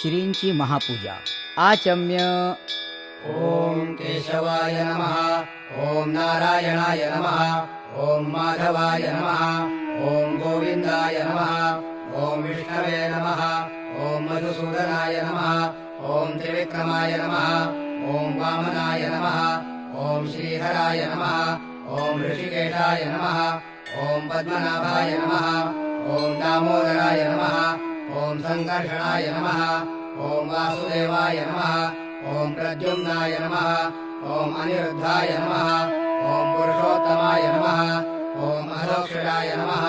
श्रींची महापूजा आचम्य ओम केशवाय नमः, ओम नारायणाय नमः, ओम माधवाय नमः, ओम गोविंदाय नमः, ओम विष्णवे नमः, ओम मधुसूदनाय नमः, ओम त्रिविक्रमाय नमः, ओम वामनाय नमः, ओम श्रीधराय नमः, ओम ऋषिकेशाय नमः, ओम पद्मनाभाय नमः, ओम दामोदराय नमः, ओम संकर्षणाय नमः, ओम वासुदेवाय नमः, ओम प्रद्युम्नाय नमः, ओम अनिरुद्धाय नमः, ओम पुरुषोत्तमाय नमः, ओम अधोक्षराय नमः,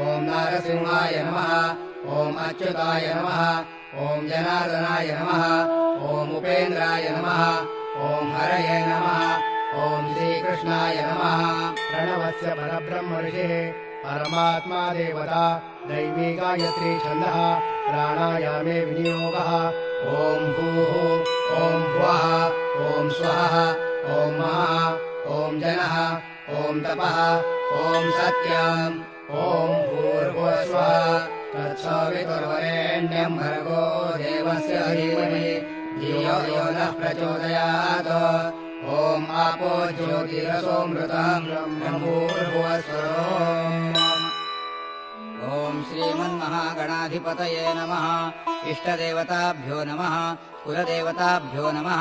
ओम नारसिंहाय नमः, ओम अच्युताय नमः, ओम जनार्दनाय नमः, ओम उपेन्द्राय नमः, ओम हरये नमः, ओम श्रीकृष्णाय नमः। प्रणवस्य परब्रह्म ऋषिः परमात्मा देवता दैवी गायत्री छन्दः प्राणायामे विनियोगः। ओम भूः ओम भुवः ओम स्वः ओम महः ओम जनः ओम तपः ओम सत्यम् ओम भूर्भुवस्वः तत्सवितुर्वरेण्यं भर्गो देवस्य धीमहि धियो यो नः प्रचोदयात्। ओम आपो ज्योतिरसोऽमृतम् ब्रह्मभूर्भुवस्वरोम्। ओम श्रीमन्महागणाधिपतये नमः। इष्टदेवताभ्यो नमः, कुलदेवताभ्यो नमः,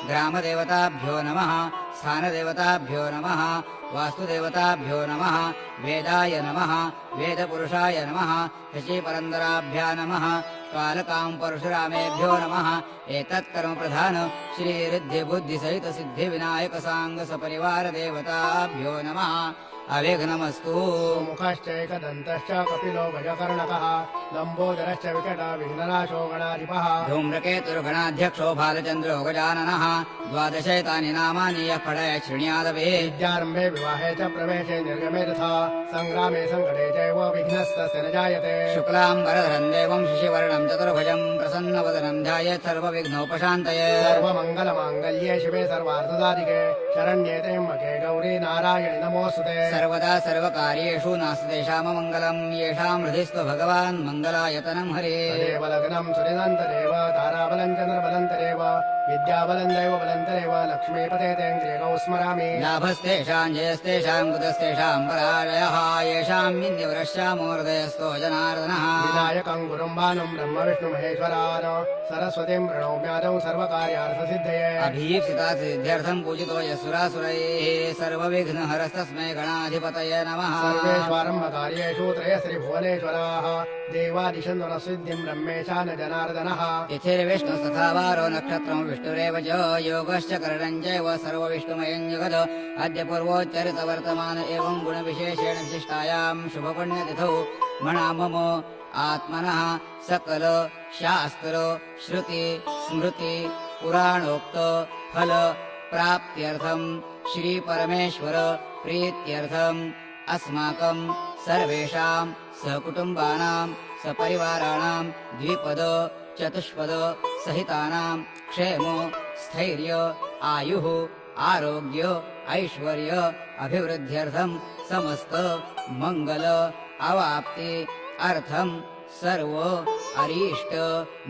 ग्रामदेवताभ्यो नमः, स्थानदेवताभ्यो नमः, वास्तुदेवताभ्यो नमः, वेदाय नमः, वेदपुरुषाय नमः, शशीपरन्दराभ्या नमः, कालकां परशुरामेभ्यो नमः। एतत्कर्म प्रधान श्री रिद्धि बुद्धि सहित सिद्धि विनायक सांग सपरिवार देवताभ्यो नमः। अविघ्नमस्तु। मुखश्चैकदन्तश्च कपिलो गजकर्णकः लम्बोदरश्च विकट विघ्ननाशो गणाधिपः। धूम्रकेतुर्गणाध्यक्षो भालचन्द्रो गजाननः। द्वादशैतानि नामानि यः पठय शृणुयादवे। विद्यारम्भे विवाहे च प्रवेशे निर्गमे तथा सङ्ग्रामे सङ्कटे चैव विघ्नस्तस्य न जायते। शुक्लाम्बरधरं देवं शशिवर्णं चतुर्भुजं प्रसन्नवदनं ध्यायेत् सर्वविघ्नोपशान्तये। सर्वमङ्गलमाङ्गल्ये शिवे सर्वार्थसाधिके शरण्ये त्र्यम्बके गौरी नारायणि नमोऽस्तुते। सर्वदा सर्वकार्येषु नास्ति तेषाममङ्गलं येषां हृदिस्त्व भगवान् मङ्गलायतनं हरे। तदेव लग्नं सुनिदन्तरेव ताराबलं चन्द्रबलं तरेव विद्याबलं दैवबलं तरेव लक्ष्मीपते तेन्द्रियगौ स्मरामि। लाभस्तेषां जयस्तेषां कुतस्तेषां पराजयः येषां विन्द्यवरश्यामो हृदयस्थो जनार्दनः। विनायकं गुरुं भानुं ब्रह्म विष्णु महेश्वरान् सरस्वतीं प्रणौम्यादौ सर्वकार्यार्थसिद्धये। अभीप्सिता सिद्ध्यर्थं पूजितो यस्सुरासुरैः सर्वविघ्नहरस्तस्मै गणाधिपतये नमः। सर्वेष्वारम्भकार्येषु त्रयश्रीभुवनेश्वराः देवादिशन्वनसिद्धिं ब्रह्मेशा न जनार्दनः। तिथिर्विष्णुस्तथा वारो नक्षत्रं विष्णुरेव च योगश्च करणं चैव सर्वविष्णुमयं जगद। अद्य पूर्वोच्चरितवर्तमान एवं गुणविशेषेण विशिष्टायां शुभपुण्यतिथौ मणामम आत्मनः सकल शास्त्र श्रुति स्मृति पुराणोक्त फल प्राप्त्यर्थं श्री परमेश्वर प्रीत्यर्थम् अस्माकं सर्वेषां सहकुटुम्बानां सपरिवाराणां द्विपद चतुष्पद सहितानां क्षेम स्थैर्य आयुः आरोग्य ऐश्वर्य अभिवृद्ध्यर्थं समस्त मंगल अवाप्ति अर्थं सर्व अरीष्ट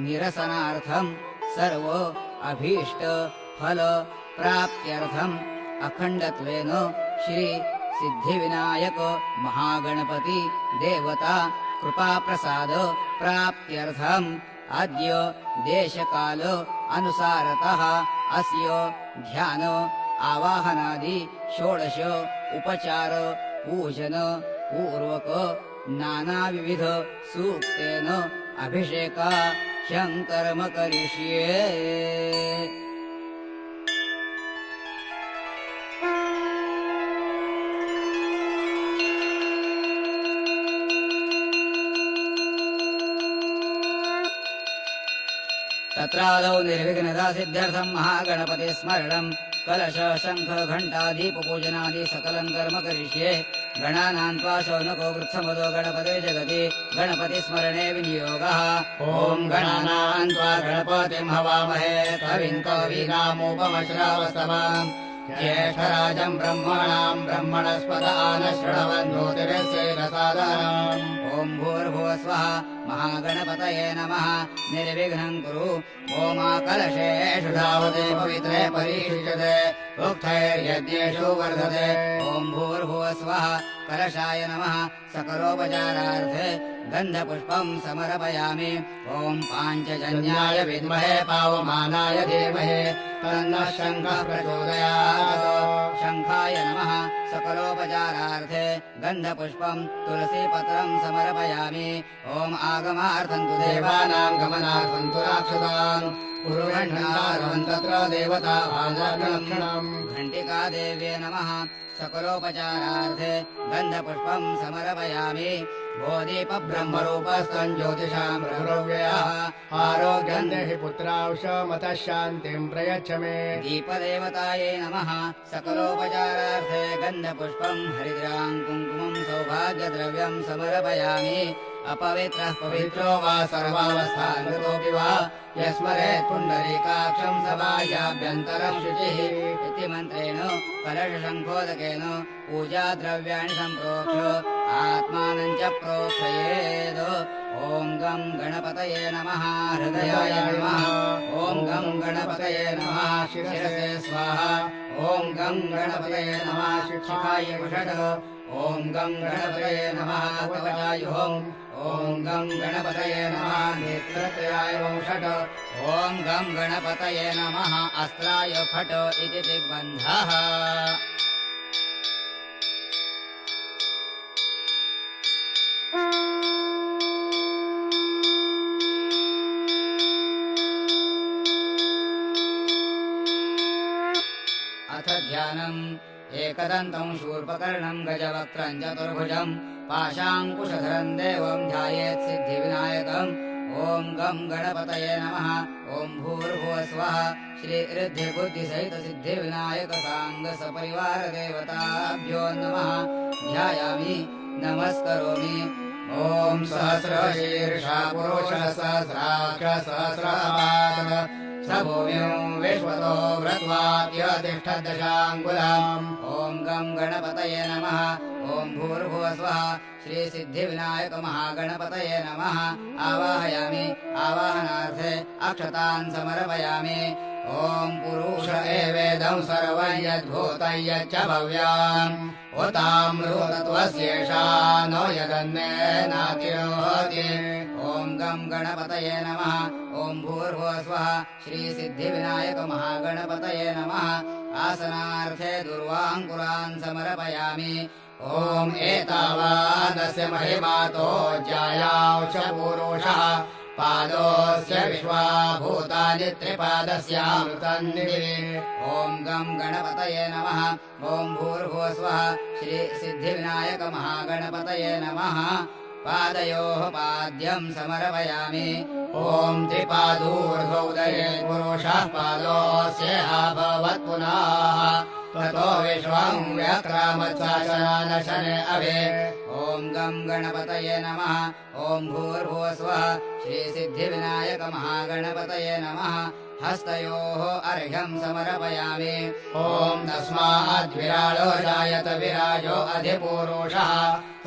निरसनार्थं सर्व अभीष्ट फल प्राप्त्यर्थं अखंडत्वेन श्री सिद्धिविनायक महागणपति देवता कृपाप्रसाद प्राप्त्यर्थम् अद्य देशकाल अनुसारतः अस्य ध्यान आवाहनादि षोडश उपचार पूजन पूर्वक नानाविविध सूक्तेन अभिषेका शङ्कर्म करिष्ये। तत्रादौ निर्विघ्नता सिद्ध्यर्थं महागणपति स्मरणं कलश शंख घंटा दीप पूजनादि सकलं कर्म करिष्ये। गणानां त्वा शौनको वृत्समदो गणपते जगति गणपति स्मरणे विनियोगः। ओम गणानां त्वा गणपतिं हवामहे कविं कवीनामुपमश्रावस्तमाम् ज्येष्ठराजम् ब्रह्मणाम् ब्रह्मणस्पत आनश्रवन्नोतिभिस्सेदसादनम् ॐ भूर्भुवः स्वः महागणपतये नमः निर्विघ्नं कुरु ओमाकलशेषु धावते पवित्रे परीक्षिष्यते उक्थैर्यज्ञेषु वर्धते ॐ भूर्भुवः स्वः कलशाय नमः सकलोपचारार्थे गन्धपुष्पं समर्पयामि ॐ पाञ्चजन्याय विद्महे पावमानाय धीमहि तन्नः शङ्खः प्रचोदयात् शङ्खाय नमः सकलोपचारार्थे गन्धपुष्पं तुलसीपत्रं समर्पयामि ॐ आगमार्थं तु देवानां गमनार्थं तु राक्षसान् कुर्वन्नारं तत्र देवता भाजालक्षणम् घण्टिका देव्ये नमः सकलोपचारार्थे गन्धपुष्पं समर्पयामि बोधीप ब्रह्मरूपस्थं ज्योतिषां प्रभुरव्ययः आरोग्यं देहि पुत्रांशमतः शान्तिं प्रयच्छ मे दीपदेवतायै नमः सकलोपचारार्थे गन्धपुष्पं हरिद्रां कुङ्कुमं सौभाग्यद्रव्यं समर्पयामि अपवित्रः पवित्रो वा सर्वावस्थानृतोऽपि वा यस्मरेत् पुण्डरीकाक्षं सभायाभ्यन्तरं शुचिः इति मन्त्रेण कलशशङ्खोदकेन पूजाद्रव्याणि सम्प्रोक्ष्य आत्मानं च प्रोक्षयेत् ॐ गं गणपतये नमः हृदयाय नमः ॐ गं गणपतये नमः शिरसे स्वाहा ॐ गं गणपतये नमः शिखाय षट् ॐ गं गणपतये नमः कवचाय ॐ गं गणपतये नमः नेत्रत्रयाय षट् ॐ गं गणपतये नमः अस्त्राय फट् इति दिग्बन्धः अथ ध्यानम् एकदन्तं शूर्पकर्णं गजवक्त्रं चतुर्भुजं पाशाङ्कुशधरं देवं ध्यायेत् सिद्धिविनायकम् ॐ गं गणपतये नमः ॐ भूर्भुवः स्वः श्रीऋद्धिबुद्धिसहितसिद्धिविनायकसाङ्गसपरिवारदेवताभ्यो नमः ध्यायामि नमस्करोमि ॐ सहस्रशीर्षा पुरुषः सहस्राक्ष सहस्रपाद स भूमिं विश्वतो व्रत्वात्यतिष्ठद्दशाङ्गुलम् ॐ गं गणपतये नमः ॐ भूर्भुवः स्वः श्रीसिद्धिविनायकमहागणपतये नमः आवाहयामि आवाहनार्थे अक्षतान् समर्पयामि ॐ पुरुष एवेदं सर्वं यद्भूतं यच्च भव्याम् उतामृतत्वस्येषा नो यदन्नेनातिरोहति ॐ गं गणपतये नमः ॐ भूर्भुवः स्वः श्रीसिद्धिविनायकमहागणपतये नमः आसनार्थे दुर्वाङ्कुरान् समर्पयामि ॐ एतावादस्य महिमातो ज्यायाौ च पुरुषः पादोऽस्य विश्वाभूतानि त्रिपादस्यामृतन्निधि ॐ गं गणपतये नमः ॐ भूर्भुवः स्वः श्रीसिद्धिविनायकमहागणपतये नमः पादयोः पाद्यं समर्पयामि ॐ त्रिपादूर्ध्वोदये पुरुषः पादोऽस्येहाभवत् पुनः ततो विश्वं व्यक्रामत्साशने अभे ॐ गं गणपतये नमः ॐ भूर्भुवः स्वः श्रीसिद्धिविनायकमहागणपतये नमः हस्तयोः अर्घ्यं समर्पयामि ॐ तस्माद्विराजो जायत विराजो अधिपुरुषः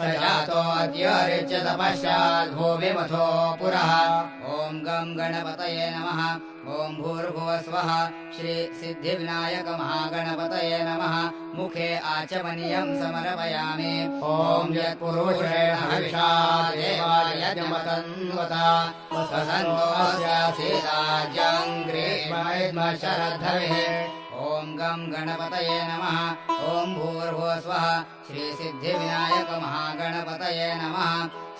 स जातो अद्य ऋच्यत पश्चात् भूमिमथो पुरः ॐ गं गणपतये नमः ॐ भूर्भुवः स्वः श्रीसिद्धिविनायकमहागणपतये नमः मुखे आचमनीयं समर्पयामि ॐ यत्पुरुषेण हविषा देवायजमतन्वता वसन्तोऽस्यासीताज्यङ्ग्रीष्मशरद्धविः ॐ गं गणपतये नमः ॐ भूर्भुवः स्वः श्रीसिद्धिविनायकमहागणपतये नमः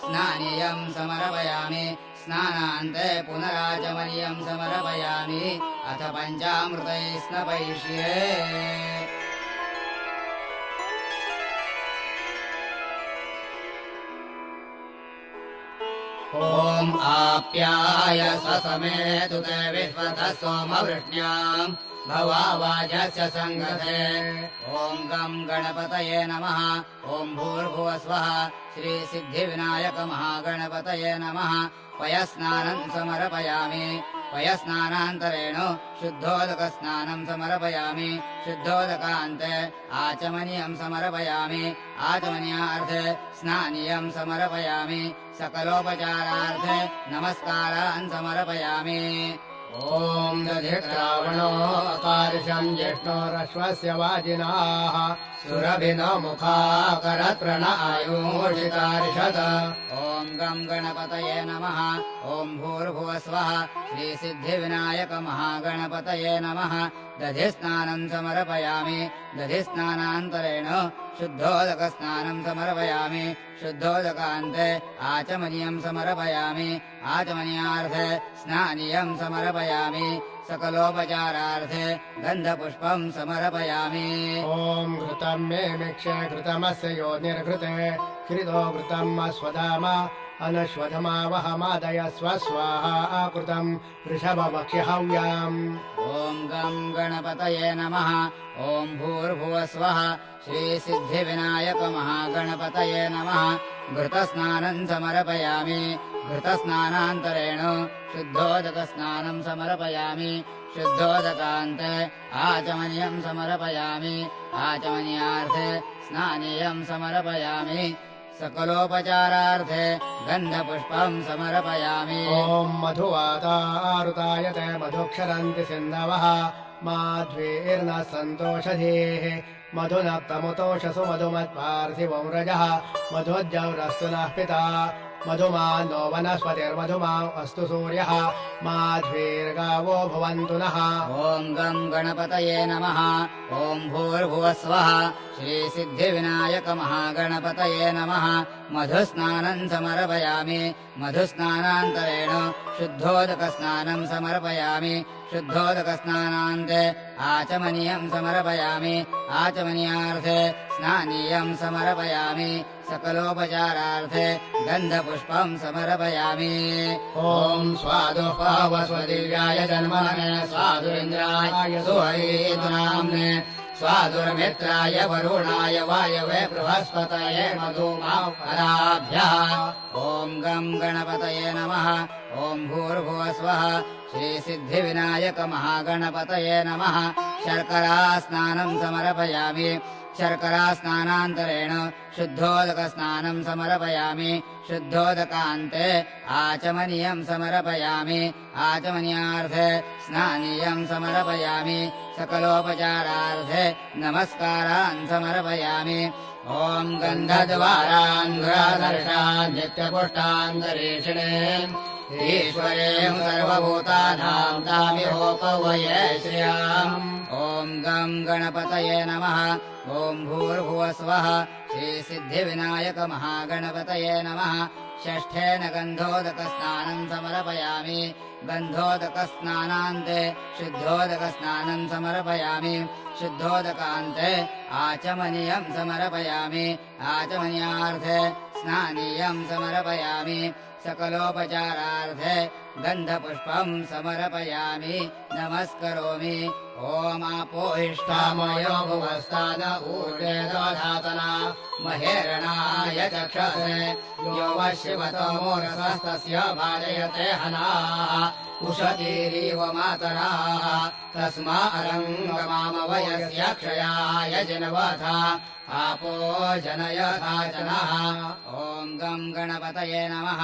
स्नानीयं समर्पयामि स्नानान्ते पुनराचमनीयं समर्पयामि अथ पञ्चामृतैः स्नपयिष्ये ॐ आप्याय समेतु ते विश्वतः सोमवृष्ण्याम् भवावाजस्य सङ्गते ॐ गं गणपतये नमः ॐ भूर्भुवस्वः श्रीसिद्धिविनायकमहागणपतये नमः पयस्नानं समर्पयामि पयस्नानान्तरेण शुद्धोदकस्नानं समर्पयामि शुद्धोदकान्ते आचमनीयं समर्पयामि आचमनीयार्थे स्नानीयं समर्पयामि सकलोपचारार्थे नमस्कारान् समर्पयामि ॐ दधिरावणोऽकार्षम् ज्येष्ठोरश्वस्य वाजिनाः सुरभिनमुखाकरत्रणआयुषितार्षद ॐ गं गणपतये नमः ॐ भूर्भुवस्वः श्रीसिद्धिविनायकमहागणपतये नमः दधिस्नानं समर्पयामि दधिस्नानान्तरेण शुद्धोदकस्नानं समर्पयामि शुद्धोदकान्ते आचमनीयं समर्पयामि आचमनीयार्थे स्नानीयं समर्पयामि सकलोपचारार्थे गन्धपुष्पं समर्पयामि ॐ घृतं मे मिक्षे घृतमस्य योनिर्घृते कृतो घृतम् अश्वधाम अनुश्वधमा वहमादय स्वस्वाहा कृतं वृषभवक्ष्यहव्याम् ॐ गं गणपतये नमः ॐ भूर्भुवस्वः श्रीसिद्धिविनायकमहागणपतये नमः घृतस्नानं समर्पयामि घृतस्नानान्तरेण शुद्धोदकस्नानं समर्पयामि शुद्धोदकान्ते आचमनीयं समर्पयामि आचमनीयार्थे स्नानीयं समर्पयामि सकलोपचारार्थे गन्धपुष्पं समर्पयामि ॐ मधुवातारुतायते मधुक्षरन्ति सिन्धवः माध्वीर्न सन्तोषधीः मधुनक्तमुतोषसु मधुमत्पार्थिवं रजः मधुज्जौरस्तु नः पिता मधुमानो वनस्पतिर्मधुमा अस्तु सूर्यः माध्वीर्गावो भवन्तु नः ॐ गं गणपतये नमः ॐ भूर्भुवस्वः श्रीसिद्धिविनायकमहागणपतये नमः मधुस्नानं समर्पयामि मधुस्नानान्तरेण शुद्धोदकस्नानं समर्पयामि शुद्धोदकस्नानान्ते आचमनीयं समर्पयामि आचमनीयार्थे स्नानीयं समर्पयामि सकलोपचारार्थे गन्धपुष्पं समर्पयामि ॐ स्वादुपावस्वदिव्याय जन्मने स्वादुरिन्द्राय सुहैतुनाम्ने स्वादुर्मित्राय वरुणाय वायवे बृहस्पतये मधुमाफलाभ्यः ॐ गं गणपतये नमः ॐ भूर्भुवस्वः श्रीसिद्धिविनायकमहागणपतये नमः शर्करास्नानं समर्पयामि शर्करास्नानान्तरेण शुद्धोदकस्नानं समर्पयामि शुद्धोदकान्ते आचमनीयं समर्पयामि आचमनीयार्थे स्नानीयं समर्पयामि सकलोपचारार्थे नमस्कारान् समर्पयामि ॐ गन्धद्वारान्धुरादर्शान् नित्यपुष्टान्तरीक्षिणे ईश्वरेण सर्वभूतानां तामिहोपवये श्रियाम् ॐ गं गणपतये नमः ॐ भूर्भुवस्वः श्रीसिद्धिविनायकमहागणपतये नमः षष्ठेन गन्धोदकस्नानं समर्पयामि गन्धोदकस्नानान्ते शुद्धोदकस्नानं समर्पयामि शुद्धोदकान्ते आचमनीयं समर्पयामि आचमनीयार्थे स्नानीयं समर्पयामि सकलोपचारार्थे गन्धपुष्पं समर्पयामि नमस्करोमि ओमापोहिष्ठामयो भुवस्ताद ऊर्जे दधातना महेरणाय चक्षसे यो वशिवतो मूर्धस्तस्य भाजयते हनाः उषतीरीव मातराः तस्मा अरङ्गमामवयस्य क्षयाय जिनवथा आपो जनयथा जनः ॐ गं गणपतये नमः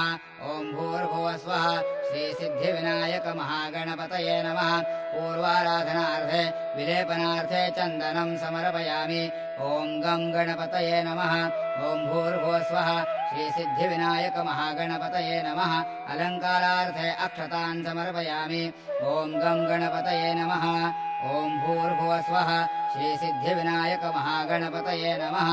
ॐ भूर्भुवस्वः श्रीसिद्धिविनायकमहागणपतये नमः पूर्वाराधनार्थे विलेपनार्थे चन्दनं समर्पयामि ॐ गं गणपतये नमः ॐ भूर्भुवस्वः श्रीसिद्धिविनायकमहागणपतये नमः अलङ्कारार्थे अक्षतान् समर्पयामि ॐ गं गणपतये नमः ॐ भूर्भुवस्वः श्रीसिद्धिविनायकमहागणपतये नमः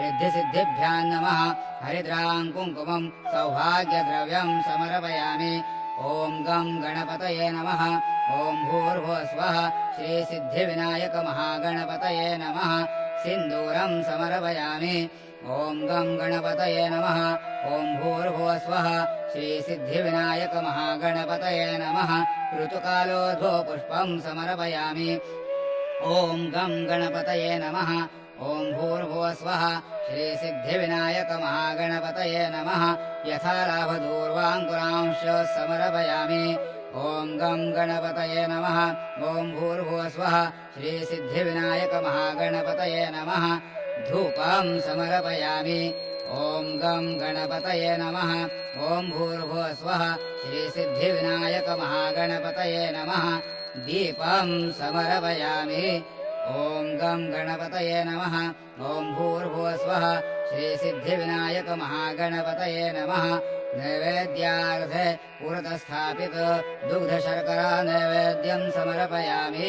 रिद्धिसिद्धिभ्यां नमः हरिद्रां कुङ्कुमं सौभाग्यद्रव्यं समर्पयामि ॐ गं गणपतये नमः ॐ भूर्भुवस्वः श्रीसिद्धिविनायकमहागणपतये नमः सिन्दूरं समर्पयामि ॐ गं गणपतये नमः ॐ भूर्भुवस्वः श्रीसिद्धिविनायक महागणपतये नमः ऋतुकालोद्भो पुष्पं समर्पयामि ॐ गं गणपतये नमः ॐ भूर्भुवस्वः श्रीसिद्धिविनायक महागणपतये नमः यथालाभदूर्वाङ्कुरांश समर्पयामि ॐ गं गणपतये नमः ॐ भूर्भुवस्वः श्रीसिद्धिविनायक महागणपतये नमः धूपं समर्पयामि ॐ गं गणपतये नमः ॐ भूर्भुवस्वः श्रीसिद्धिविनायक महागणपतये नमः दीपं समर्पयामि ॐ गं गणपतये नमः ॐ भूर्भुवस्वः श्रीसिद्धिविनायक महागणपतये नमः नैवेद्यार्थे पुरतस्थापित दुग्धशर्करा नैवेद्यं समर्पयामि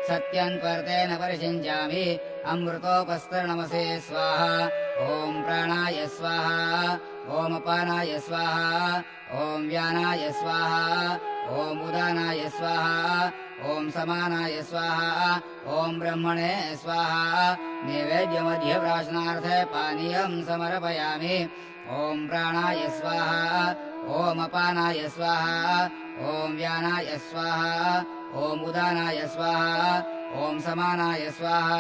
सत्यन्पर्तेन परिषिञ्चामि अमृतोपस्तरणमसे स्वाहा ॐ प्राणाय स्वाहा ॐ अपानाय स्वाहा ॐ व्यानाय स्वाहा ॐ उदानाय स्वाहा ॐ समानाय स्वाहा ॐ ब्रह्मणे स्वाहा नैवेद्यमध्यप्राशनार्थे पानीयं समर्पयामि ॐ प्राणाय स्वाहा ॐ अपानाय स्वाहा ॐ व्यानाय स्वाहा ॐ उदानाय स्वाहा ॐ समानाय स्वाहा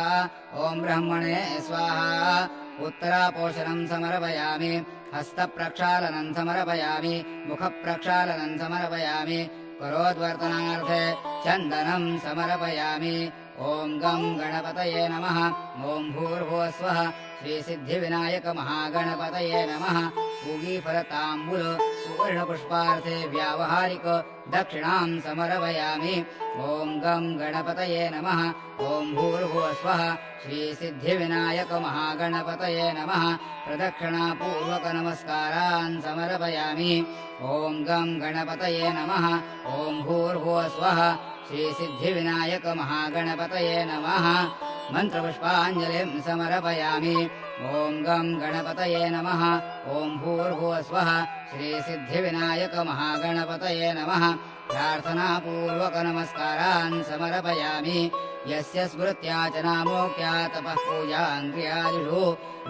ॐ ब्रह्मणे स्वाहा उत्तरापोषणं समर्पयामि हस्तप्रक्षालनं समर्पयामि मुखप्रक्षालनं समर्पयामि करोद्वर्तनार्थे चन्दनं समर्पयामि ॐ गं गणपतये नमः ॐ भूर्भुवस्वः श्रीसिद्धिविनायक महागणपतये नमः पूगीफलताम्बूल सुवर्णपुष्पार्थे व्यावहारिक दक्षिणां समर्पयामि ॐ गं गणपतये नमः ॐ भूर्भुवस्वः श्रीसिद्धिविनायक महागणपतये नमः प्रदक्षिणापूर्वक नमस्कारान् समर्पयामि ॐ गं गणपतये नमः ॐ भूर्भुवस्वः श्रीसिद्धिविनायक महागणपतये नमः मन्त्रपुष्पाञ्जलिं समर्पयामि ॐ गं गणपतये नमः ॐ भूर्भुवस्वः श्रीसिद्धिविनायक महागणपतये नमः प्रार्थनापूर्वक नमस्कारान् समर्पयामि यस्य स्मृत्या च नामोक्त्या तपः पूजां क्रियादिषु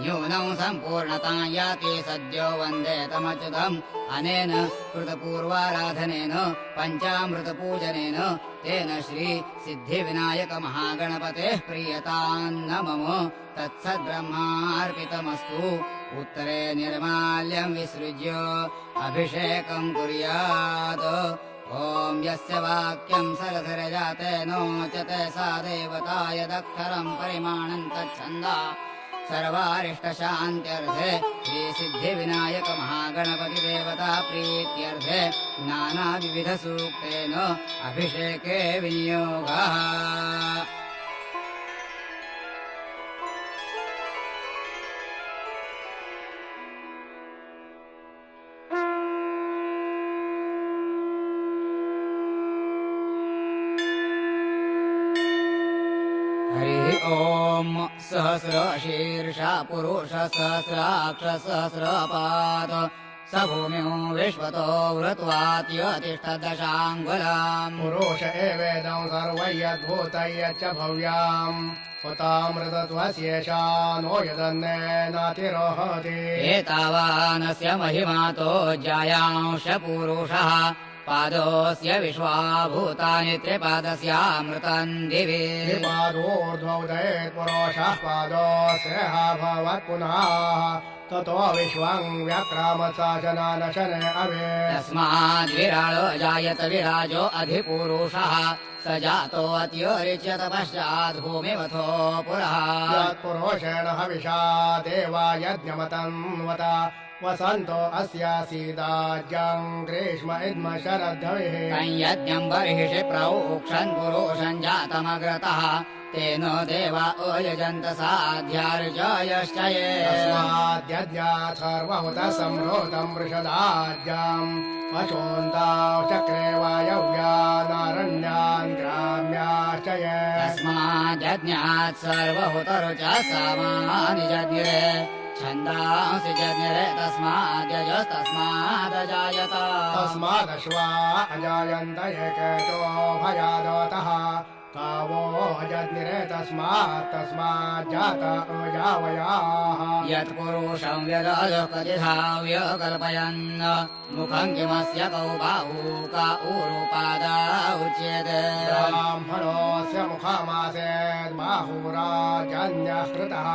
न्यूनं सम्पूर्णतां याति सद्यो वन्दे तमच्युतम् अनेन कृतपूर्वाराधनेन पञ्चामृतपूजनेन तेन श्री सिद्धिविनायक महागणपतेः प्रीयतान्न मम तत्सद्ब्रह्मार्पितमस्तु उत्तरे निर्माल्यं विसृज्य अभिषेकं कुर्यात् ॐ यस्य वाक्यं सरसरजाते नोचते सा देवता यदक्षरं परिमाणं तच्छन्दा सर्वारिष्टशान्त्यर्थे श्रीसिद्धिविनायक महागणपति देवता प्रीत्यर्थे नानाविधसूक्तेन अभिषेके विनियोगः ॐ सहस्रशीर्षा पुरुष सहस्राक्ष सहस्रपाद स भूमिं विश्वतो वृत्वात्यतिष्ठदशाङ्गुलाम् पुरुष एवेदं सर्वयद्भूतयच्च भव्याम् उतामृतत्वस्येषा नो यदन्नेनातिरोहति एतावानस्य महिमातो ज्यायांश पुरुषः पादोऽस्य विश्वाभूतानि त्रिपादस्यामृतम् दिवि पादोर्ध्वोदयेत् पुरुषः पादोऽस्य भवत् पुनः ततो विश्वं व्यक्रामत्साशनानशने अवे तस्माद्विराळो जायत विराजो अधिपुरुषः स जातो अत्योरिच्यत पश्चात् भूमिवथो पुरः यत्पुरुषेण हविषा देवा यज्ञमतन्वत वसन्तो अस्यासीदाज्यं ग्रीष्म इद्म शरद्धविः संयज्ञम् बर्हिषि प्रोक्षन् पुरुषम् जातमग्रतः तेन देवा अयजन्त साध्यार्जयश्च ये तस्माद्यज्ञात् सर्वमुतः सम्भूतं वृषदाज्यम् अशोन्ताः चक्रे वायव्यानारण्यान् ग्राम्याश्च ये तस्माद्यज्ञात् सर्वहुतरुच सामानि जज्ञिरे छन्दांसि जज्ञिरे तस्माद्यजस्तस्मादजायत तस्मादश्वा अजायन्त एकेतो भयादतः कावो अजज्ञिरे तस्मात् जात अजावयाः यत्पुरुषं व्यदकतिधाव्य कल्पयन् मुखं किमस्य कौ बाहू का ऊरुपादा उच्यते ब्राह्मणोऽस्य मुखमासेत् बाहुराजन्यः कृतः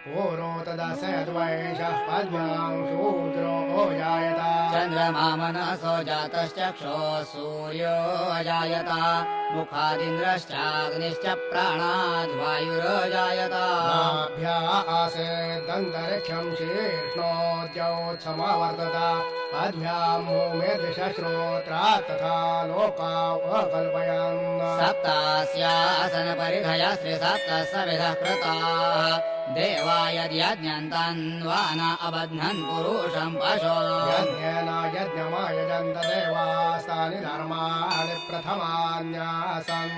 पूर्वो तदसेद्वैषः पद्भ्यां शूद्रो जायत चन्द्रमा मनसो जातश्चक्षुः सूर्यो अजायत मुखादिन्द्रश्चाग्निश्च प्राणाद्वायुरजायत नाभ्या आसेदन्तरिक्षं शीर्ष्णोद्यौत्समवर्तत पद्भ्यां भूमिर्दिशश्रोत्रा तथा लोका अकल्पयन् सप्तास्यासनपरिधयः श्रीसप्तः सविधः कृताः देवा यद्यज्ञन्तन्वान अबध्नन् पुरुषं पशो यज्ञेन यज्ञमयजन्त देवास्तानि धर्माणि प्रथमान्यासन्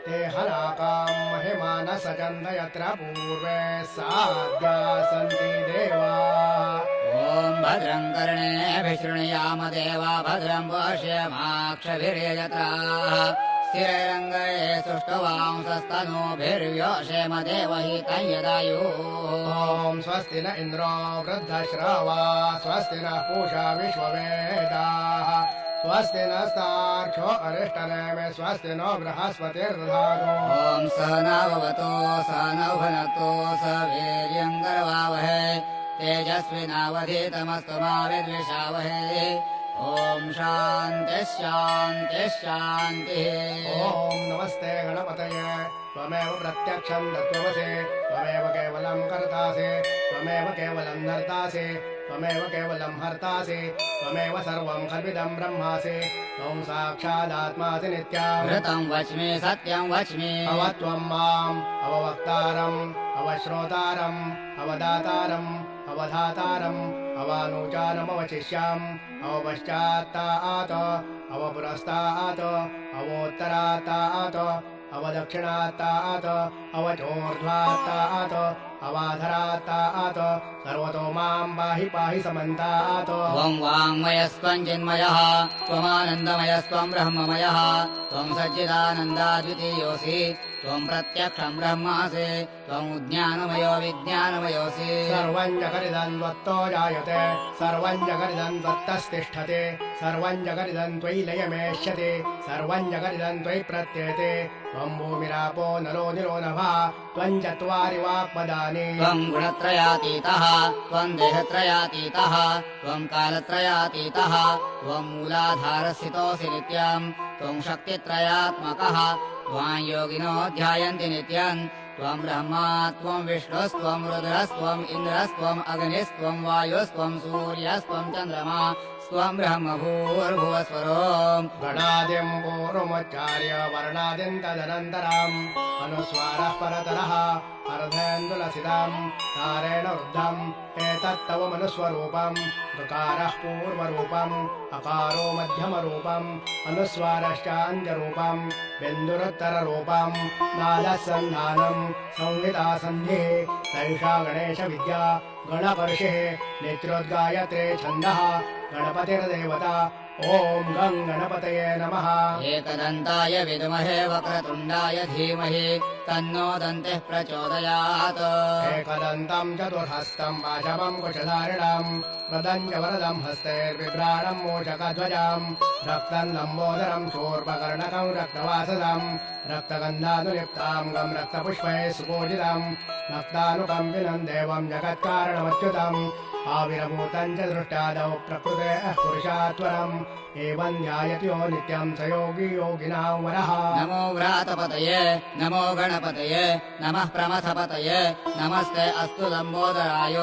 ते हनाकां महिमान सजन्त यत्र पूर्वे साध्या सन्ति देवाः ॐ भद्रं कर्णेभिः शृणुयाम देवा भद्रं पश्येमाक्षभिर्यजत्राः स्थिरैरङ्गये सुष्ठुवांसस्तनूभिर्व्योषेम देवहितं यदायुः ॐ स्वस्ति न इन्द्रो वृद्धश्रवा स्वस्ति नः पूषा विश्ववेदाः स्वस्ति नस्तार्क्ष्यो अरिष्टनेमे स्वस्ति नो बृहस्पतिर्दधातु ॐ सहनाववतो सहनौ भुनक्तु सह वीर्यं करवावहै तेजस्विनावधीतमस्तु मा विद्विषावहै ॐ शान्तिः शान्तिः शान्तिः ॐ नमस्ते गणपतये त्वमेव प्रत्यक्षं तत्त्वमसि त्वमेव केवलं कर्तासि त्वमेव केवलं धर्तासि त्वमेव केवलं हर्तासि त्वमेव सर्वं कल्पितं ब्रह्मासि त्वं साक्षादात्मासि नित्यम् घृतं वच्मि सत्यं वच्मि अवत्वं माम् अववक्तारम् अवश्रोतारम् अवदातारम् अवधातारम् अवानुचानमवचिष्याम् अवपश्चात्तात् अवपुरस्तात् अवोत्तरात्तात् अवदक्षिणात्तात् अवचोर्ध्वात्तात् अवाधरात्तात् सर्वतो मां पाहि पाहि समन्तात् त्वं वाङ्मयस्त्वं चिन्मयः त्वमानन्दमयस्त्वं ब्रह्ममयः त्वं सच्चिदानन्दाद्वितीयोऽसि त्वं प्रत्यक्षं ब्रह्मासि त्वं ज्ञानमयो विज्ञानमयोऽसि सर्वं जगदिदं त्वत्तो जायते सर्वं जगदिदं त्वत्तस्तिष्ठते सर्वं जगदिदं त्वयि लयमेष्यते सर्वं जगदिदं त्वयि प्रत्ययते त्वं भूमिरापो नलो निरो नभः त्वं चत्वारि वाक्पदानि त्वं गुणत्रयातीतः त्वं देहत्रयातीतः त्वं कालत्रयातीतः त्वं मूलाधारस्थितोऽसि नित्यं त्वं शक्तित्रयात्मकः त्वां योगिनो ध्यायन्ति नित्यं त्वं ब्रह्मा त्वं विष्णुस्त्वं रुद्रस्त्वम् इन्द्रस्त्वम् अग्निस्त्वं वायुस्त्वं सूर्यस्त्वं चन्द्रमा स्वं ब्रह्म भूर्भुवस्वरो गणादिं पूर्वमुच्चार्य वर्णादिं तदनन्तरम् अनुस्वारः परतरः अर्धेन्दुलसितम् तारेण वृद्धम् एतत्तव मनुस्वरूपम् ऋकारः पूर्वरूपम् अकारो मध्यमरूपम् अनुस्वारश्चान्त्यरूपम् बिन्दुरुत्तररूपम् नादः सन्धानम् संहिता सन्धिः सैषा गणेशविद्या गणपर्षिः नेत्रोद्गायत्रे छन्दः गणपतिर्देवता ॐ गं गणपतये नमः एकदन्ताय विद्महे वक्रतुण्डाय धीमहि तन्नो दन्तिः प्रचोदयात् एकदन्तं चतुर्हस्तं पाशवं कुशधारिणम् वरदं च वरदं हस्तैर्बिभ्राणं मूषकध्वजम् रक्तं लम्बोदरं शूर्पकर्णकं रक्तवासदं रक्तगन्धानुलिप्ताङ्गं रक्तपुष्पैः सुपूजितं रक्तानुकम्पिनं देवं जगत्कारणमच्युतम् आविर्भूतं च दृष्टादौ प्रकृतेः पुरुषात्वरम् एवं ध्यायति यो नित्यं स योगी योगिनां वरः नमो व्रातपतये नमो गणपतये नमः प्रमथपतये नमस्ते अस्तु लम्बोदराय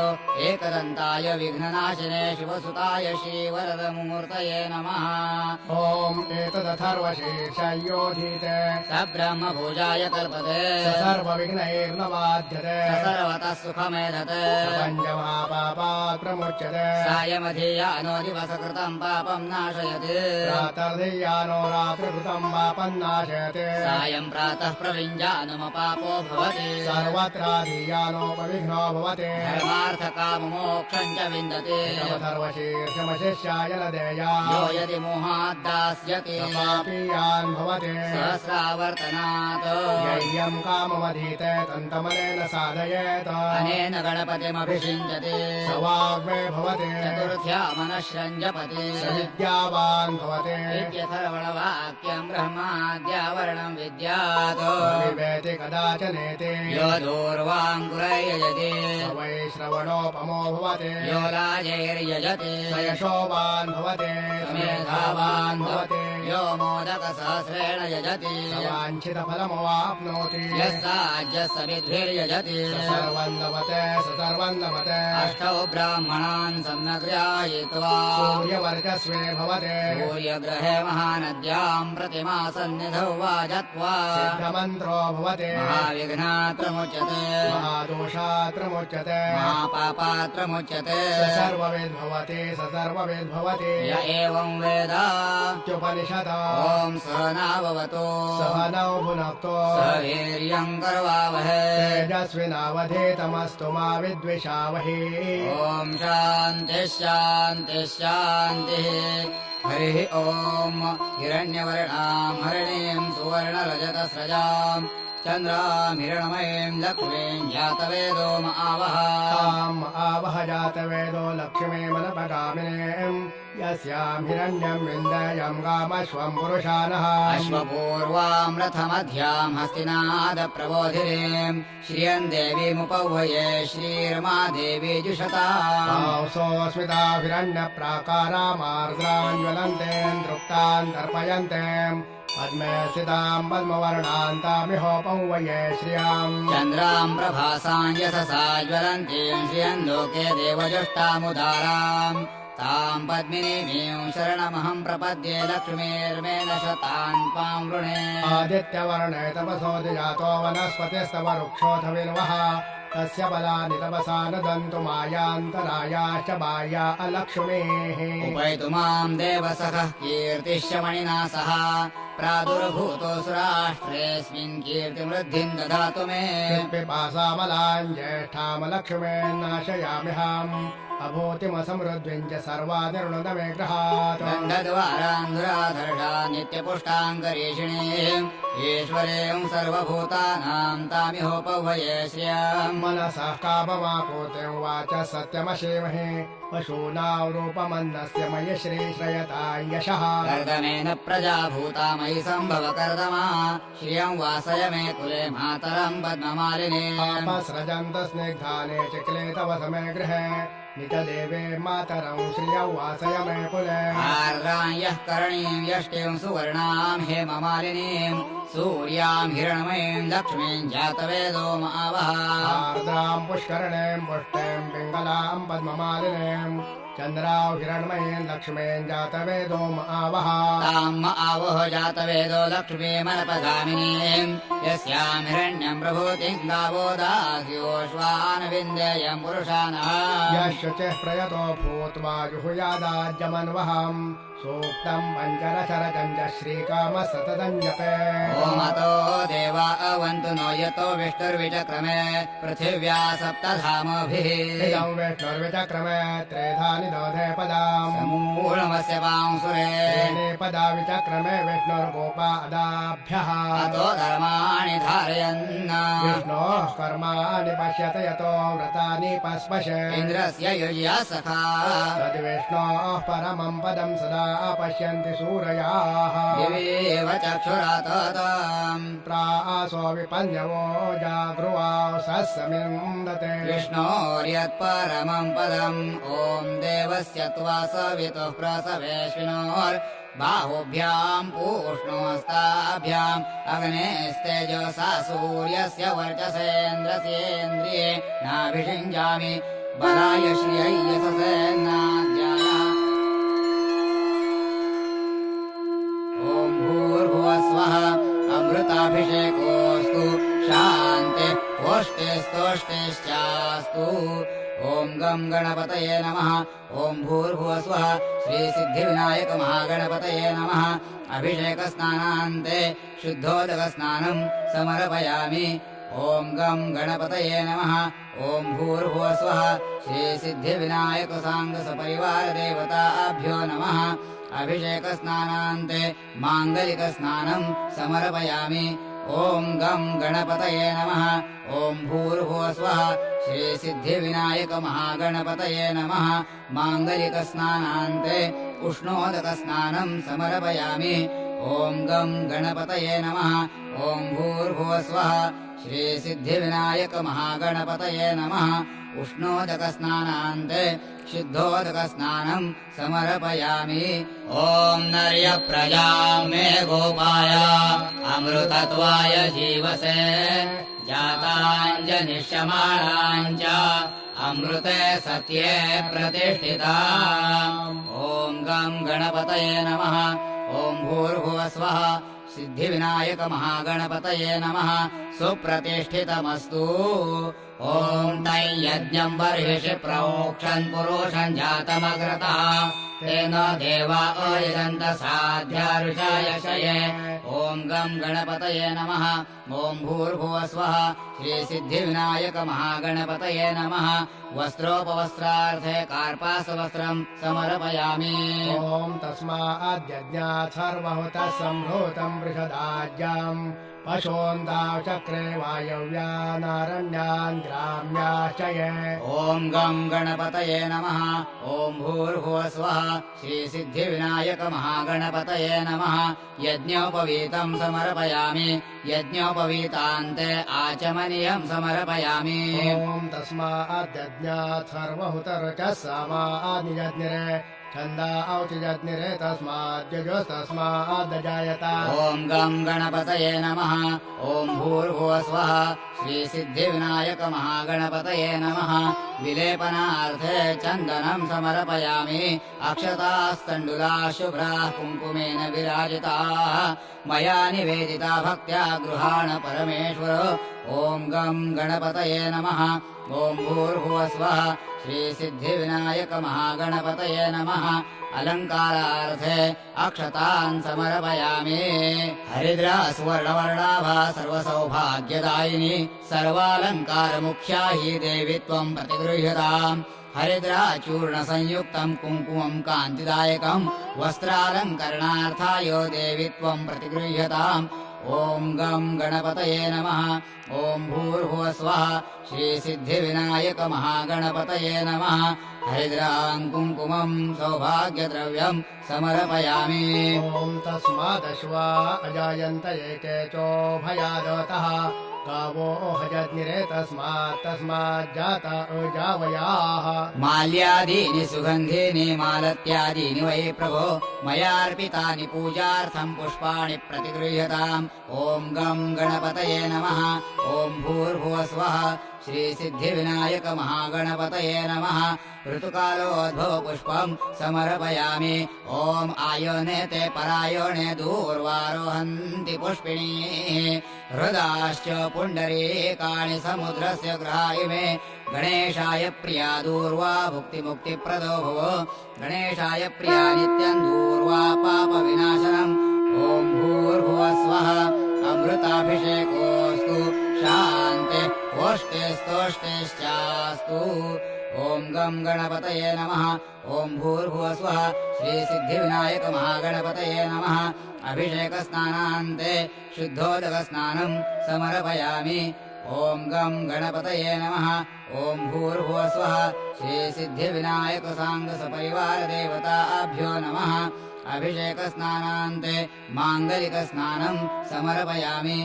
एकदन्ताय विघ्ननाशिने शिवसुताय श्रीवरदमूर्तये नमः ॐ एतदथर्वशीर्षयोधीते स ब्रह्मभुजाय कल्पते स सर्वविघ्नैर्नवाद्यते स सर्वतः सुखमेधते स पञ्चमहापापात् प्रमुच्यते सायमधियानो दिवसकृतं पापं नाशयति प्रातर्धीयानो रात्रिकृतं पापं नाशयते सायं प्रातः प्रविञ्जानमपापो भवति सर्वत्राधीयानोपविघ्नो भवते धर्मार्थकाममोक्षं च विन्दति सर्वशीर्षमशिष्याय न देया यो यदि मोहाद्दास्यति पापीयान् भवते सहस्रावर्त प्रार्थनात् यय्यं काममधीते तन्तमनेन साधयेत अनेन गणपतिमभिषिञ्चति स वाग्मे भवते चतुर्थ्या मनश्रञ्जपति स विद्यावान् भवते इत्यथर्वणवाक्यम् ब्रह्माद्यावरणम् विद्यात् विवेति कदाचनेति यो दूर्वाङ्कुरैर्यजति स वै श्रवणोपमो भवते यो लाजैर्यजति स यशोवान् भवते स मेधावान् भवते यो मोदकसहस्रेण यजति स वाञ्छितफलमवाप्नोति यस्ताज्यस्तविद्भिर्यजति स सर्वं लभते स सर्वं लभते अष्टौ ब्राह्मणान् सम्यक् ग्राहीत्वा सूर्यवर्चस्वे भवते सूर्यग्रहे महानद्याम् प्रतिमा सन्निधौ वाजत्वा सिद्धमन्त्रो भवते महाविघ्नात्रमुच्यते महादोषात्रमुच्यते महापापात्रमुच्यते स सर्वविद्भवति स सर्वविद्भवति य एवं वेद इत्युपनिषद ॐ सहनाववतु सहनौ भुनक्तो स वीर्यम् करवावहै तेजस्विनावधीतमस्तु मा विद्विषावहि ॐ शान्तिः शान्तिः शान्तिः हरिः ॐ हिरण्यवर्णाम् हरिणीम् सुवर्णरजतस्रजाम् चन्द्राम् हिरणमयीम् लक्ष्मीम् जातवेदो आवह ताम् आवह जातवेदो लक्ष्मीमनपगामिनीम् यस्याम् हिरण्यम् विन्दयम् गामश्वम् पुरुषानः अश्वपूर्वाम् रथमध्याम् हस्तिनादप्रबोधिनीम् श्रियम् देवीमुपह्वये श्रीरमा देवी जुषता सोऽस्मिताभिरण्यप्राकारामार्द्राम् ज्वलन्तेम् तृप्तान् तर्पयन्तेम् पद्मे स्थिताम् पद्मवर्णान्तामिहोपह्वये श्रियाम् चन्द्राम् प्रभासाम् यशसा ज्वलन्तीम् श्रियम् लोके देवजुष्टामुदाराम् ताम् पद्मिनीमीम् शरणमहम् प्रपद्ये लक्ष्मीर्मेण शतान् त्वाम् वृणे आदित्यवर्णे तपसोऽधिजातो वनस्पतिस्तव वृक्षोऽथ विन्वः तस्य फलानि तपसा नदन्तु मायान्तरायाश्च बाह्या अलक्ष्मीः उपैतु माम् देवसखः कीर्तिश्च मणिना सह प्रादुर्भूतोऽसु राष्ट्रेऽस्मिन् कीर्तिमृद्धिम् ददातु मे पिपासामलाम् ज्येष्ठामलक्ष्मीन्नाशयाम्यहम् अभूतिमसमृद्धिम् च सर्वाणि ऋणद मे गृहात् गन्धद्वारान्धुराधर्षा नित्यपुष्टाङ्गरीषिणीम् ईश्वरीम् सर्वभूतानाम् तामिहोपह्वये श्रियाम् मनसः काममापूतिम् वाच सत्यमशीमहे पशूनाम् रूपमन्नस्य मयि श्रीश्रयता यशः कर्दमेन प्रजा भूता मयि सम्भव कर्दमा श्रियम् वासय मे कुले मातरम् पद्ममालिनी पापसृजन्त स्निग्धाने चिक्ले तव समे गृहे निजदेवे मातरम् श्रियौ वासय मे कुले आर्द्राम् यः करणीम् यष्टिम् सुवर्णाम् हेममालिनीम् सूर्याम् हिरण्मयीम् लक्ष्मीम् जातवेदो आवह आर्द्राम् पुष्करणीम् पुष्टिम् पिङ्गलाम् पद्ममालिनीम् चन्द्राौ हिरण्मयीम् लक्ष्मीम् जातवेदो आवह ताम् आवह जातवेदो लक्ष्मीमनपगामिनीम् यस्याम् हिरण्यम् प्रभूतिम् गावो दास्योश्वान् विन्देयम् पुरुषानः यः शुचिः प्रयतो भूत्वा जुहुयादाज्यमन्वहम् सूक्तम् पञ्चरशरजम् च श्रीकामः सततम् जपे ओमतो देवा अवन्तु नो यतो विष्णुर्विचक्रमे पृथिव्या सप्तधामभिः इदम् विष्णुर्विचक्रमे त्रेधानि दोधे पदाम् समूलमस्य वांसुरे तेने पदा विचक्रमे विष्णुर्गोपादाभ्यः अतो धर्माणि धारयन् विष्णोः कर्माणि पश्यत यतो व्रतानि पस्पशे इन्द्रस्य युज्या सखा तद्विष्णोः परमम् पदम् सदा पश्यन्ति सूरयाः दिवेव चक्षुरातताम् प्रासो विपन्यवो जागृवा सस्समिन्दते विष्णोर्यत्परमम् पदम् ॐ देवस्य त्वा सवितुः प्रसवेश्विनोर्बाहुभ्याम् पूष्णोस्ताभ्याम् अग्नेस्तेजसा सूर्यस्य वर्चसेन्द्रस्येन्द्रिये नाभिषिञ्जामि बलाय श्रियै यशसेन्नाद्याय ॐ भूर्भुवः स्वः अमृताभिषेकोऽस्तु शान्तिः ओष्टिस्तोष्टिश्चास्तु ॐ गं गणपतये नमः ॐ भूर्भुवः स्वः श्रीसिद्धिविनायकमहागणपतये नमः अभिषेकस्नानान्ते शुद्धोदकस्नानम् समर्पयामि ॐ गं गणपतये नमः ॐ भूर्भुवः स्वः श्रीसिद्धिविनायकसाङ्गसपरिवारदेवताभ्यो नमः अभिषेकस्नानान्ते माङ्गलिकस्नानम् समर्पयामि ॐ गं गणपतये नमः ॐ भूर्भुवस्वः श्रीसिद्धिविनायकमहागणपतये नमः माङ्गलिकस्नानान्ते उष्णोदकस्नानं समर्पयामि ॐ गं गणपतये नमः ॐ भूर्भुवस्वः श्रीसिद्धिविनायकमहागणपतये नमः उष्णोदकस्नानान्ते शुद्धोदकस्नानं समर्पयामि ॐ नर्यप्रजा मे गोपाय अमृतत्वाय जीवसे जाताञ्जनिष्यमाणाञ्च अमृते सत्ये प्रतिष्ठिता ॐ गं गणपतये नमः ॐ भूर्भुवस्वः सिद्धिविनायकमहागणपतये नमः सुप्रतिष्ठितमस्तु ॐ तै यज्ञं बर्हिषि प्रोक्षन् पुरुषं जातमग्रतः तेन देवा अयजन्त साध्यारुषायशये ॐ गं गणपतये नमः ॐ भूर्भुवस्वः श्रीसिद्धिविनायकमहागणपतये नमः वस्त्रोपवस्त्रार्थे कार्पासवस्त्रं समर्पयामि ॐ तस्माद्यज्ञात् सर्वहुतः सम्भूतं बृहदाज्ञाम् पशोऽन्ताचक्रे वायव्यानारण्यान् ग्राम्याश्चये ॐ गं गणपतये नमः ॐ भूर्भुवस्वः श्रीसिद्धिविनायकमहागणपतये नमः यज्ञोपवीतं समर्पयामि यज्ञोपवीतान्ते आचमनीयं समर्पयामि ॐ तस्माद्यज्ञात् सर्वहुतरुचः समानियज्ञिरे छन्दा औचिजज्ञिरे तस्माद्यजोस्तस्मादजायत ॐ गं गणपतये नमः ॐ भूर्भुवस्वः श्रीसिद्धिविनायकमहागणपतये नमः विलेपनार्थे चन्दनं समर्पयामि अक्षतास्तण्डुलाः शुभ्राः कुङ्कुमेन विराजिताः मया निवेदिता भक्त्या गृहाण परमेश्वर ॐ गं गणपतये नमः ॐ भूर्भुवस्वः श्रीसिद्धिविनायकमहागणपतये नमः अलङ्कारार्थे अक्षतान् समर्पयामि हरिद्रा सुवर्णवर्णाभा सर्वसौभाग्यदायिनी सर्वालङ्कारमुख्या हि देवी त्वं प्रतिगृह्यताम् हरिद्राचूर्णसंयुक्तं कुङ्कुमं कान्तिदायकं वस्त्रालङ्करणार्थाय देवी त्वं प्रतिगृह्यताम् ॐ गं गणपतये नमः ॐ भूर्भुवस्वः श्रीसिद्धिविनायकमहागणपतये नमः हरिद्रां कुङ्कुमं सौभाग्यद्रव्यं समर्पयामि ॐ तस्मादश्वा अजायन्त एके चोभयादतः गावो हजज्ञिरे तस्माज्जात अजावयाः माल्यादीनि सुगन्धीनि मालत्यादीनि वै प्रभो मयार्पितानि पूजार्थं पुष्पाणि प्रतिगृह्यताम् ॐ गं गणपतये नमः ॐ भूर्भुवस्वः श्रीसिद्धिविनायकमहागणपतये नमः ऋतुकालोद्भव पुष्पं समर्पयामि ॐ आयोने ते परायोणे दूर्वारोहन्ति पुष्पिणी हृदाश्च पुण्डरीकाणि समुद्रस्य ग्रहायिमे गणेशाय प्रिया दूर्वा भुक्तिमुक्तिप्रदो भव गणेशाय प्रिया नित्यं दूर्वा पापविनाशनम् ॐ भूर्भुवस्वः अमृताभिषेकोऽस्तु शान्ते ओष्टेस्तोष्टेश्चास्तु ॐ गं गणपतये नमः ॐ भूर्भुवस्वः श्रीसिद्धिविनायकमहागणपतये नमः अभिषेकस्नानान्ते शुद्धोदकस्नानं समर्पयामि ॐ गं गणपतये नमः ॐ भूर्भुवस्वः श्रीसिद्धिविनायकसाङ्गसपरिवारदेवताभ्यो नमः अभिषेकस्नानान्ते माङ्गलिकस्नानं समर्पयामि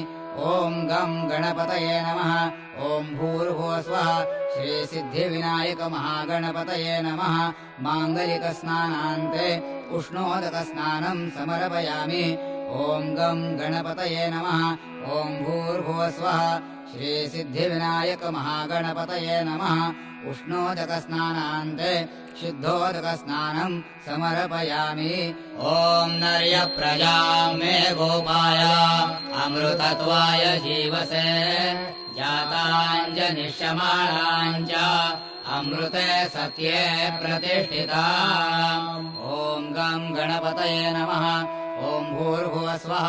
ॐ गं गणपतये नमः ॐ भूर्भुवस्वः श्रीसिद्धिविनायकमहागणपतये नमः माङ्गलिकस्नानान्ते उष्णोदकस्नानं समर्पयामि ॐ गं गणपतये नमः ॐ भूर्भुवस्वः श्रीसिद्धिविनायकमहागणपतये नमः उष्णोदकस्नानान्ते शुद्धोदकस्नानं समर्पयामि ॐ नर्यप्रजा मे गोपाय अमृतत्वाय जीवसे जाताञ्जनिष्यमाणाञ्च अमृते सत्ये प्रतिष्ठिता ॐ गं गणपतये नमः ॐ भूर्भुवस्वः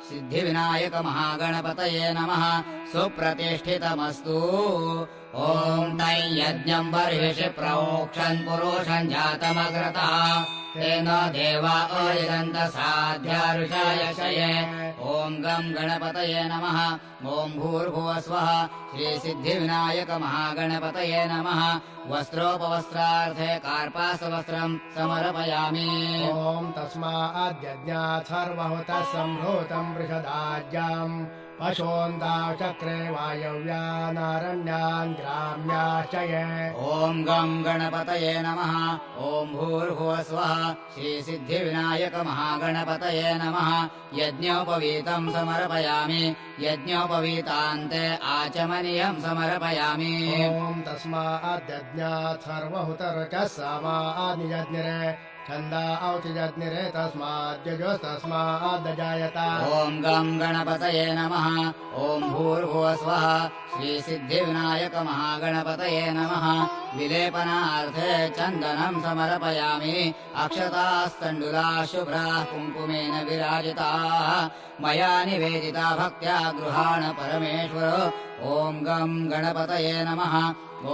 सिद्धिविनायकमहागणपतये नमः सुप्रतिष्ठितमस्तु ॐ तै यज्ञम् बर्हिषि प्रोक्षन् पुरुषम् जातमग्रतः तेन देवा अयजन्त साध्या ऋषयशये ॐ गं गणपतये नमः ॐ भूर्भुवस्वः श्रीसिद्धिविनायक महागणपतये नमः वस्त्रोपवस्त्रार्थे कार्पासवस्त्रम् समर्पयामि ॐ तस्माद्यज्ञात् सर्वहुतः सम्भूतम् बृहदाज्ञाम् पशोऽन्ताचक्रे वायव्यानारण्यान् ग्राम्याश्चये ॐ गं गणपतये नमः ॐ भूर्भुवस्वः श्रीसिद्धिविनायक महागणपतये नमः यज्ञोपवीतम् समर्पयामि यज्ञोपवीतान्ते आचमनीयम् समर्पयामि ॐ तस्माद्यज्ञात् सर्वहुतरुचः समानियज्ञिरे छन्दा औतिजज्ञिरे तस्माद्यजोस्तस्मादजायत ॐ गं गणपतये नमः ॐ भूर्भुवस्वः श्रीसिद्धिविनायक महागणपतये नमः विलेपनार्थे चन्दनम् समर्पयामि अक्षतास्तण्डुलाः शुभ्राः कुङ्कुमेन विराजिताः मया निवेदिता भक्त्या गृहाण परमेश्वर ॐ गं गणपतये नमः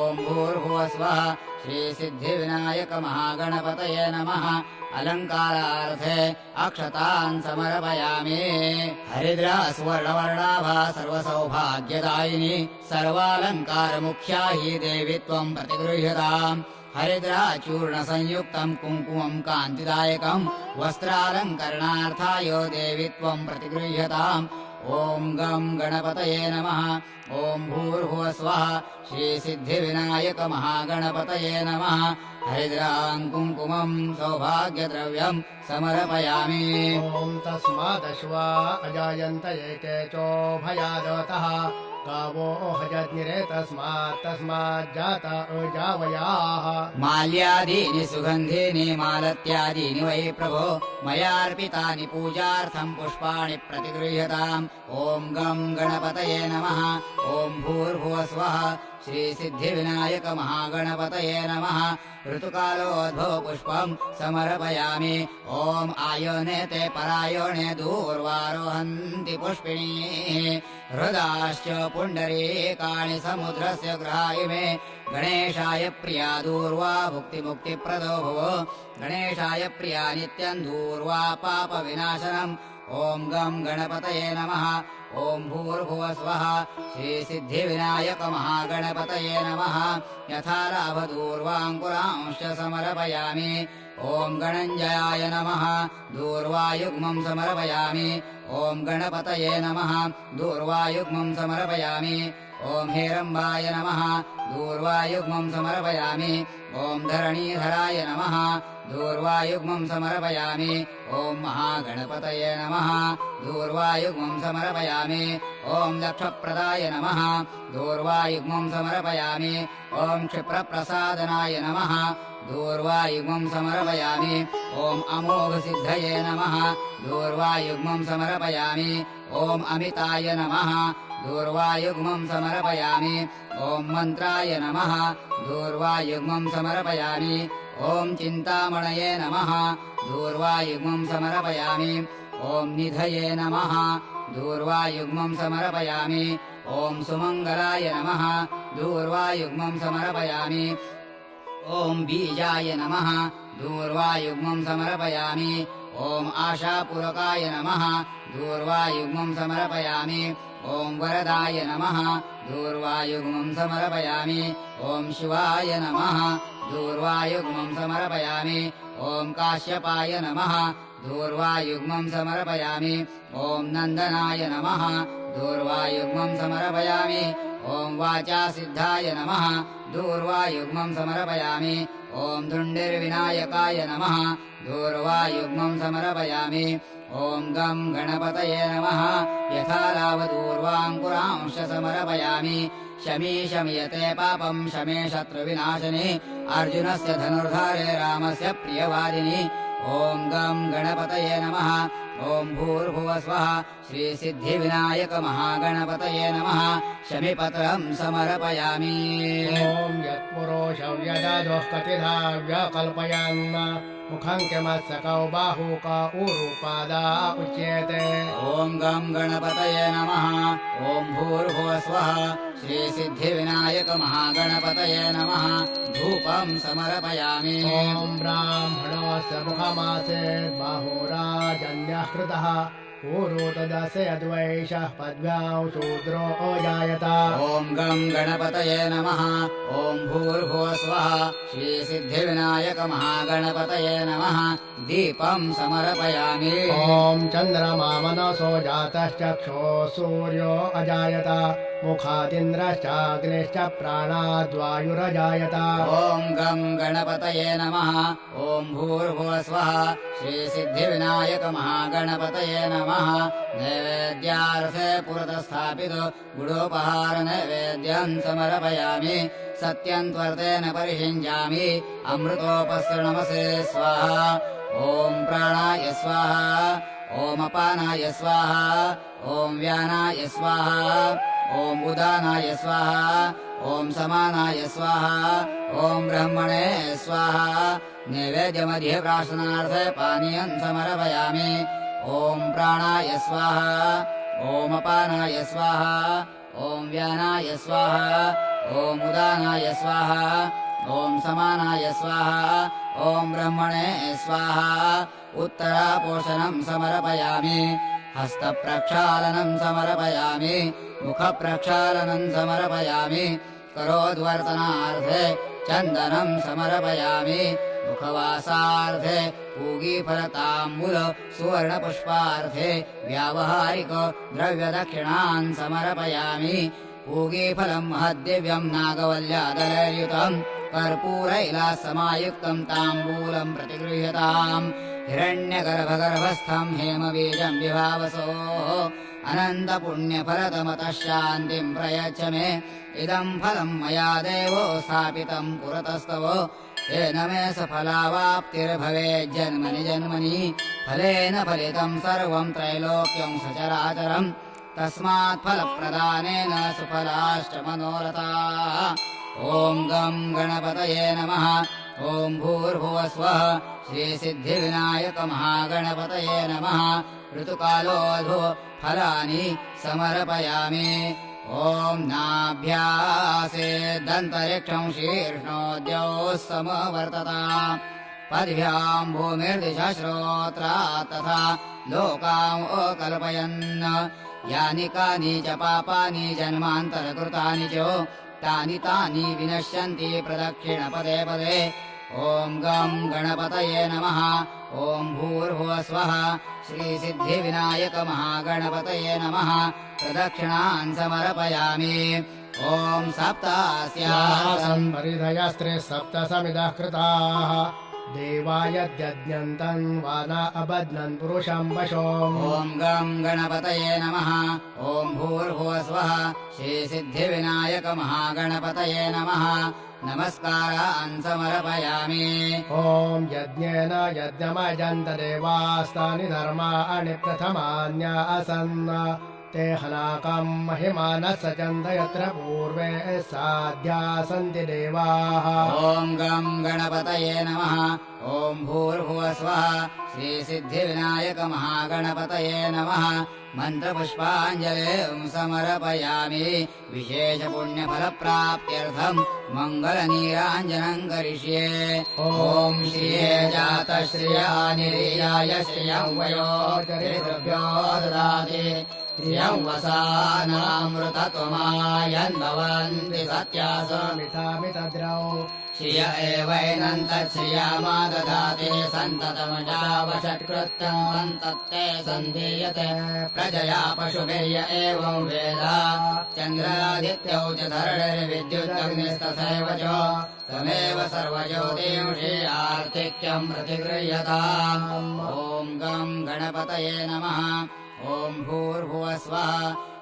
ॐ भूर्भुवस्वः श्रीसिद्धिविनायक महागणपतये नमः अलङ्कारार्थे अक्षतान् समर्पयामि हरिद्रा स्वर्णवर्णाभा सर्वसौभाग्यदायिनी सर्वालङ्कारमुख्या हि देवी त्वम् प्रतिगृह्यताम् हरिद्रा चूर्णसंयुक्तम् कुङ्कुमम् कान्तिदायकम् वस्त्रालङ्करणार्थाय देवी त्वम् प्रतिगृह्यताम् ॐ गं गणपतये नमः ॐ भूर्भुवस्वः श्रीसिद्धिविनायक महागणपतये नमः हरिद्राम् कुङ्कुमम् सौभाग्यद्रव्यम् समर्पयामि ॐ तस्मादश्वा अजायन्त एके चोभयादतः गावो हजज्ञिरे तस्माज्जात अजावयाः माल्यादीनि सुगन्धीनि मालत्यादीनि वै प्रभो मयार्पितानि पूजार्थम् पुष्पाणि प्रतिगृह्यताम् ॐ गं गणपतये नमः ॐ भूर्भुवस्वः श्रीसिद्धिविनायक महागणपतये नमः ऋतुकालोद्भव पुष्पम् समर्पयामि ॐ आयोने ते परायोणे दूर्वारोहन्ति पुष्पिणी हृदाश्च पुण्डरीकाणि समुद्रस्य ग्रहाय मे गणेशाय प्रिया दूर्वा भुक्तिमुक्तिप्रदो भव गणेशाय प्रिया नित्यम् दूर्वा पापविनाशनम् ॐ गं गणपतये नमः ॐ भूर्भुवस्वः श्रीसिद्धिविनायक महागणपतये नमः यथा लाभदूर्वाङ्कुरांश्च समर्पयामि ॐ गणञ्जयाय नमः दूर्वायुग्मम् समर्पयामि ॐ गणपतये नमः दूर्वायुग्मम् समर्पयामि ॐ हेरम्बाय नमः दूर्वायुग्मम् समर्पयामि ॐ धरणीधराय नमः दूर्वायुग्मम् समर्पयामि ॐ महागणपतये नमः दूर्वायुग्मम् समर्पयामि ॐ लक्षप्रदाय नमः दूर्वायुग्मम् समर्पयामि ॐ क्षिप्रप्रसादनाय नमः दूर्वायुग्मम् समर्पयामि ॐ अमोघसिद्धये नमः दूर्वायुग्मम् समर्पयामि ॐ अमिताय नमः दूर्वायुग्मम् समर्पयामि ॐ मन्त्राय नमः दूर्वायुग्मम् समर्पयामि ॐ चिन्तामणये नमः दूर्वायुग्मम् समर्पयामि ॐ निधये नमः दूर्वायुग्मम् समर्पयामि ॐ सुमङ्गलाय नमः दूर्वायुग्मम् समर्पयामि ॐ बीजाय नमः दूर्वायुग्मम् समर्पयामि ॐ आशापूरकाय नमः दूर्वायुग्मम् समर्पयामि ॐ वरदाय नमः दूर्वायुग्मम् समर्पयामि ॐ शिवाय नमः दूर्वायुग्मम् समर्पयामि ॐ काश्यपाय नमः दूर्वायुग्मम् समर्पयामि ॐ नन्दनाय नमः दूर्वायुग्मम् समर्पयामि ॐ वाचासिद्धाय नमः दूर्वायुग्मम् समर्पयामि ॐ धुण्डिर्विनायकाय नमः दूर्वायुग्मम् समर्पयामि ॐ गं गणपतये नमः यथा लावदूर्वाङ्कुरांश्च समर्पयामि शमी शमयते पापम् शमे शत्रुविनाशने अर्जुनस्य धनुर्धारे रामस्य प्रियवादिनि ॐ गं गणपतये नमः ॐ भूर्भुवस्वः श्रीसिद्धिविनायक महागणपतये नमः शमिपत्रम् समर्पयामि ॐ यत्पुरुषं यजादोः कतिधा व्यकल्पयन् मुखं किमत्सकौ बाहू क ऊरुपादा उच्यते ॐ गं गणपतये नमः ॐ भूर्भुवस्वः श्रीसिद्धिविनायक महागणपतये नमः धूपं समर्पयामि ॐ ब्राह्मणस्य मुखमासे बाहुराजन्यः कृतः ऊरु तदस्य यद्वैषः पद्भ्यां शूद्रो अजायत ॐ गं गणपतये नमः ॐ भूर्भुवस्वः श्रीसिद्धिविनायक महागणपतये नमः दीपं समर्पयामि ॐ चन्द्रमा मनसो जातश्चक्षुः सूर्यो अजायत मुखादिन्द्रश्चाग्निश्च प्राणाद्वायुरजायत ॐ गं गणपतये नमः ॐ भूर्भुवस्वः श्रीसिद्धिविनायक महागणपतये नमः नैवेद्यार्थे पुरतस्थापित गुडोपहार नैवेद्यं समर्पयामि सत्यं त्वर्तेन परिषिञ्जामि अमृतोपसृणमसे स्वाहा ॐ प्राणाय स्वाहा ॐ अपानाय स्वाहा ॐ व्यानाय स्वाहा ॐ उदानाय स्वाहा ॐ समानाय स्वाहा ॐ ब्रह्मणे स्वाहा नैवेद्यमध्ये प्राशनार्थे पानीयं समर्पयामि ॐ प्राणाय स्वाहा ॐ अपानाय स्वाहा ॐ व्यानाय स्वाहा ॐ उदानाय स्वाहा ॐ समानाय स्वाहा ॐ ब्रह्मणे स्वाहा उत्तरापोषणं समर्पयामि हस्तप्रक्षालनं समर्पयामि मुखप्रक्षालनं समर्पयामि करोद्वर्तनार्थे चन्दनं समर्पयामि मुखवासार्थे पूगीफलताम्बूल सुवर्णपुष्पार्थे व्यावहारिक द्रव्यदक्षिणान् समर्पयामि पूगीफलं महद्दिव्यं नागवल्यादलयुतं कर्पूरैलासमायुक्तं ताम्बूलं प्रतिगृह्यताम् हिरण्यगर्भगर्भस्थं हेमबीजं विभावसोः अनन्तपुण्यफलतमतः शान्तिं प्रयच्छ मे इदं फलं मया देवो स्थापितं पुरतस्तव तेन मे सफलावाप्तिर्भवेत् जन्मनि जन्मनि फलेन फलितं सर्वं त्रैलोक्यं सचराचरम् तस्मात् फलप्रदानेन सुफलाश्च मनोरथाः ॐ गं गणपतये नमः ॐ भूर्भुवस्वः श्रीसिद्धिविनायक महागणपतये नमः ऋतुकालोऽधो फलानि समर्पयामि ॐ नाभ्यासेदन्तरिक्षं शीर्ष्णोद्यौः समवर्तताम् पद्भ्यां भूमिर्दिशः श्रोत्रा तथा लोकाम् अकल्पयन् यानि कानि च पापानि जन्मान्तरकृतानि च तानि तानि विनश्यन्ति प्रदक्षिणपदे पदे ॐ गं गणपतये नमः ॐ भूर्भुवस्वः श्रीसिद्धिविनायक महागणपतये नमः प्रदक्षिणान् समर्पयामि ॐ सप्तास्यासन् परिधयस्त्रे सप्तसमिदः कृताः देवायद्यज्ञन्तन् वाना अबध्नन् पुरुषं वशो ॐ गं गणपतये नमः ॐ भूर्भुवस्वः श्रीसिद्धिविनायक महागणपतये नमः नमस्कारान् समर्पयामि ॐ यज्ञेन यज्ञमयजन्त देवास्तानि धर्माणि प्रथमान्य असन् ते हनाकं महिमानः सचन्द यत्र पूर्वे साध्या सन्ति देवाः ॐ गं गणपतये नमः ॐ भूर्भुवस्वः श्रीसिद्धिविनायक महागणपतये नमः मन्त्रपुष्पाञ्जलिं समर्पयामि विशेषपुण्यफलप्राप्त्यर्थं मङ्गलनीराञ्जनं करिष्ये ॐ श्रिये जातश्रियानिरीयाय श्रियं वयोर्चरितृभ्यो ददाति श्रियं वसानामृतत्वमायन् भवन्ति सत्यासमितामितद्रौ श्रिय एवैनन्तश्रियामा ददाति सन्ततमजावषट्कृत्यं सन्तत्ते सन्धीयते प्रजया पशुभिर्य एवं वेद चन्द्रादित्यौ च धरणिर्विद्युदग्निस्तथैव च तमेव सर्वज्योतिंषि आर्तिक्यं प्रतिगृह्यताम् ॐ गं गणपतये नमः ॐ भूर्भुवस्वः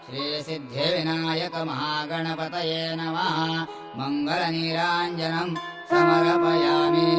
श्रीसिद्धिविनायक महागणपतये नमः मङ्गलनीराञ्जनं समर्पयामि।